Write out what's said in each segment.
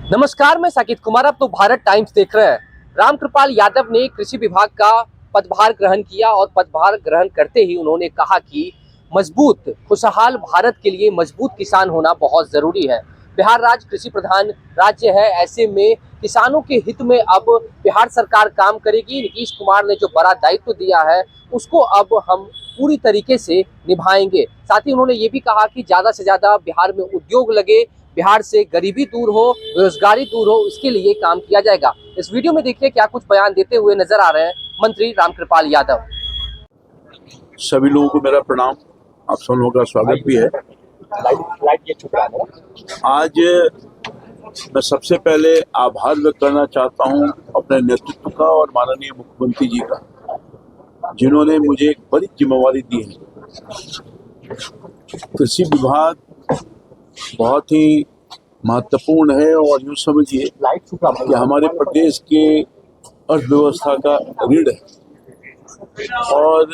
नमस्कार, मैं साकिब कुमार। आप तो भारत टाइम्स देख रहे हैं। रामकृपाल यादव ने कृषि विभाग का पदभार ग्रहण किया और पदभार ग्रहण करते ही उन्होंने कहा कि मजबूत खुशहाल भारत के लिए मजबूत किसान होना बहुत जरूरी है। बिहार राज्य कृषि प्रधान राज्य है, ऐसे में किसानों के हित में अब बिहार सरकार काम करेगी। नीतीश कुमार ने जो बड़ा दायित्व दिया है उसको अब हम पूरी तरीके से निभाएंगे। साथ ही उन्होंने ये भी कहा कि ज्यादा से ज्यादा बिहार में उद्योग लगे, बिहार से गरीबी दूर हो, बेरोजगारी दूर हो, इसके लिए काम किया जाएगा। इस वीडियो में देखिए क्या कुछ बयान देते हुए नजर आ रहे हैं मंत्री रामकृपाल यादव। सभी लोगों को मेरा प्रणाम। आप सब लोगों का स्वागत भी है। आज मैं सबसे पहले आभार व्यक्त करना चाहता हूं अपने नेतृत्व का और माननीय मुख्यमंत्री जी का, जिन्होंने मुझे एक बड़ी जिम्मेवारी दी है। कृषि विभाग बहुत ही महत्वपूर्ण है और यूँ समझिए कि हमारे प्रदेश के अर्थव्यवस्था का रीढ़ है और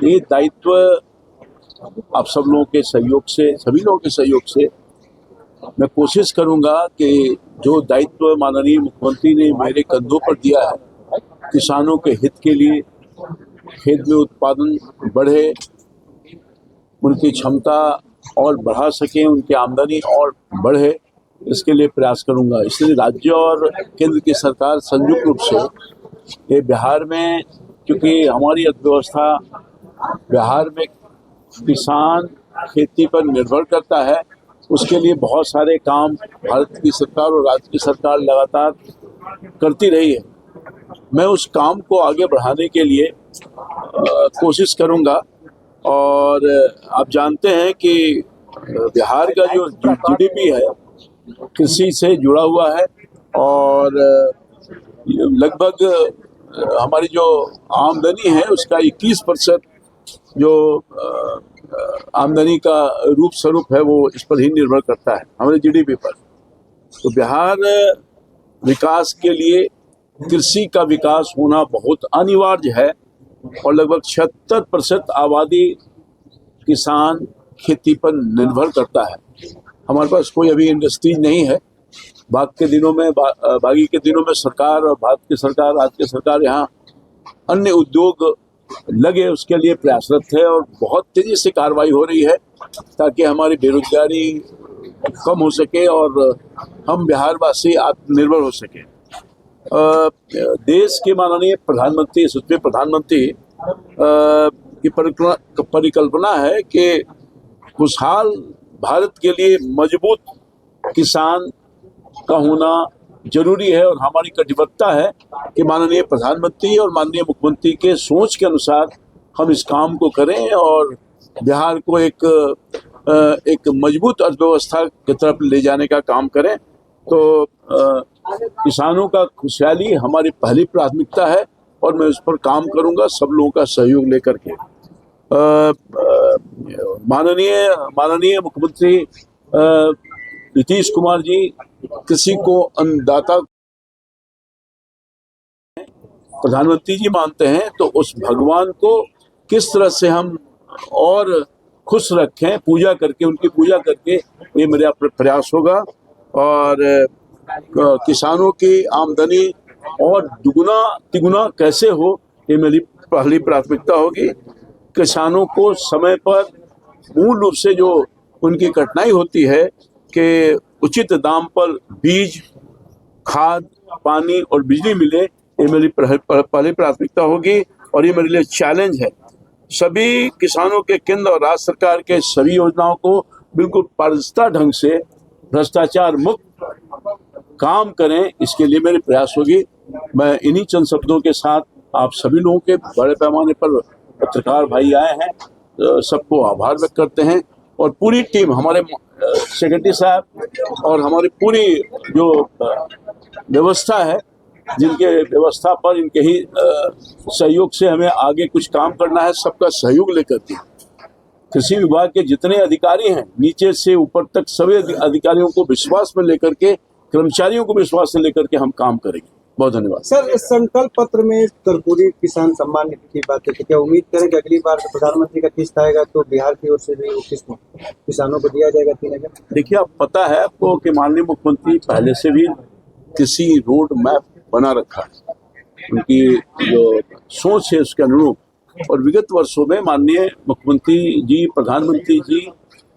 ये दायित्व आप सब लोगों के सहयोग से, सभी लोगों के सहयोग से मैं कोशिश करूंगा कि जो दायित्व माननीय मुख्यमंत्री ने मेरे कंधों पर दिया है, किसानों के हित के लिए, खेत में उत्पादन बढ़े, उनकी क्षमता और बढ़ा सकें, उनकी आमदनी और बढ़े, इसके लिए प्रयास करूंगा। इसलिए राज्य और केंद्र की सरकार संयुक्त रूप से ये बिहार में, क्योंकि हमारी अर्थव्यवस्था बिहार में किसान खेती पर निर्भर करता है, उसके लिए बहुत सारे काम भारत की सरकार और राज्य की सरकार लगातार करती रही है। मैं उस काम को आगे बढ़ाने के लिए कोशिश करूंगा। और आप जानते हैं कि बिहार का जो जीडीपी है कृषि से जुड़ा हुआ है और लगभग हमारी जो आमदनी है उसका 21% जो आमदनी का रूप स्वरूप है वो इस पर ही निर्भर करता है, हमारे जीडीपी पर। तो बिहार विकास के लिए कृषि का विकास होना बहुत अनिवार्य है और लगभग 76% आबादी किसान खेती पर निर्भर करता है। हमारे पास कोई अभी इंडस्ट्री नहीं है। बाकी के दिनों में सरकार और भारत की सरकार, राज्य की सरकार यहाँ अन्य उद्योग लगे उसके लिए प्रयासरत है और बहुत तेजी से कार्रवाई हो रही है ताकि हमारी बेरोजगारी कम हो सके और हम बिहारवासी आत्मनिर्भर हो सके। देश के माननीय प्रधानमंत्री, यशस्वी प्रधानमंत्री की परिकल्पना है कि खुशहाल भारत के लिए मजबूत किसान का होना जरूरी है और हमारी कटिबद्धता है कि माननीय प्रधानमंत्री और माननीय मुख्यमंत्री के सोच के अनुसार हम इस काम को करें और बिहार को एक मजबूत अर्थव्यवस्था की तरफ ले जाने का काम करें। तो किसानों का खुशहाली हमारी पहली प्राथमिकता है और मैं उस पर काम करूंगा सब लोगों का सहयोग लेकर के। माननीय मुख्यमंत्री नीतीश कुमार जी कृषि को अन्नदाता प्रधानमंत्री जी मानते हैं, तो उस भगवान को किस तरह से हम और खुश रखें, पूजा करके, उनकी पूजा करके, ये मेरा प्रयास होगा। और किसानों की आमदनी और दुगुना तिगुना कैसे हो, ये मेरी पहली प्राथमिकता होगी। किसानों को समय पर मूल रूप से जो उनकी कठिनाई होती है कि उचित दाम पर बीज, खाद, पानी और बिजली मिले, ये मेरी पहली प्राथमिकता होगी और ये मेरे लिए चैलेंज है। सभी किसानों के केंद्र और राज्य सरकार के सभी योजनाओं को बिल्कुल पारदर्शिता ढंग से भ्रष्टाचार मुक्त काम करें, इसके लिए मेरी प्रयास होगी। मैं इन्हीं चंद शब्दों के साथ आप सभी लोगों के, बड़े पैमाने पर पत्रकार भाई आए हैं, सबको आभार व्यक्त करते हैं और पूरी टीम, हमारे सेक्रेटरी साहब और हमारी पूरी जो व्यवस्था है, जिनके व्यवस्था पर इनके ही सहयोग से हमें आगे कुछ काम करना है, सबका सहयोग लेकर के कृषि विभाग के जितने अधिकारी हैं नीचे से ऊपर तक सभी अधिकारियों को विश्वास में लेकर के, कर्मचारियों को विश्वास में लेकर के हम काम करेंगे। बहुत धन्यवाद। सर, इस संकल्प पत्र में कर्पूरी किसान सम्मान निधि की बात है, तो क्या उम्मीद करें कि अगली बार प्रधानमंत्री का किस्त आएगा तो बिहार की ओर से भी वो किस्त किसानों को दिया जाएगा 3,000? देखिए, आप पता है आपको कि माननीय मुख्यमंत्री पहले से भी किसी रोड मैप बना रखा है, उनकी जो सोच है उसके अनुरूप, और विगत वर्षों में माननीय मुख्यमंत्री जी, प्रधानमंत्री जी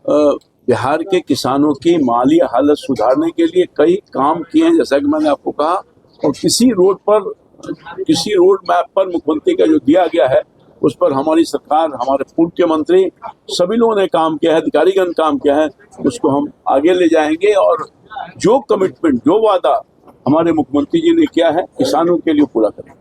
बिहार के किसानों की माली हालत सुधारने के लिए कई काम किए हैं, जैसा कि मैंने आपको कहा। और किसी रोड मैप पर मुख्यमंत्री का जो दिया गया है उस पर हमारी सरकार, हमारे पूर्व के मंत्री, सभी लोगों ने काम किया है, अधिकारीगण काम किया है, उसको हम आगे ले जाएंगे। और जो कमिटमेंट, जो वादा हमारे मुख्यमंत्री जी ने किया है किसानों के लिए पूरा करेंगे।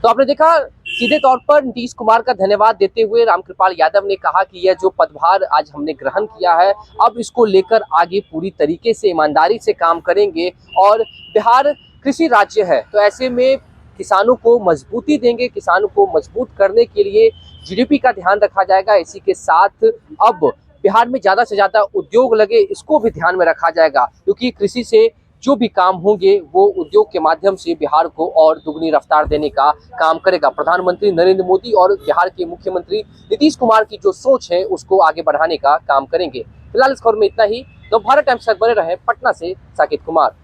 तो आपने देखा, सीधे तौर पर नीतीश कुमार का धन्यवाद देते हुए रामकृपाल यादव ने कहा कि यह जो पदभार आज हमने ग्रहण किया है, अब इसको लेकर आगे पूरी तरीके से ईमानदारी से काम करेंगे। और बिहार कृषि राज्य है, तो ऐसे में किसानों को मजबूती देंगे, किसानों को मजबूत करने के लिए जीडीपी का ध्यान रखा जाएगा। इसी के साथ अब बिहार में ज़्यादा से ज़्यादा उद्योग लगे, इसको भी ध्यान में रखा जाएगा, क्योंकि कृषि से जो भी काम होंगे वो उद्योग के माध्यम से बिहार को और दुगनी रफ्तार देने का काम करेगा। प्रधानमंत्री नरेंद्र मोदी और बिहार के मुख्यमंत्री नीतीश कुमार की जो सोच है उसको आगे बढ़ाने का काम करेंगे। फिलहाल इस खबर में इतना ही। नवभारत टाइम्स तक बने रहे। पटना से साकेत कुमार।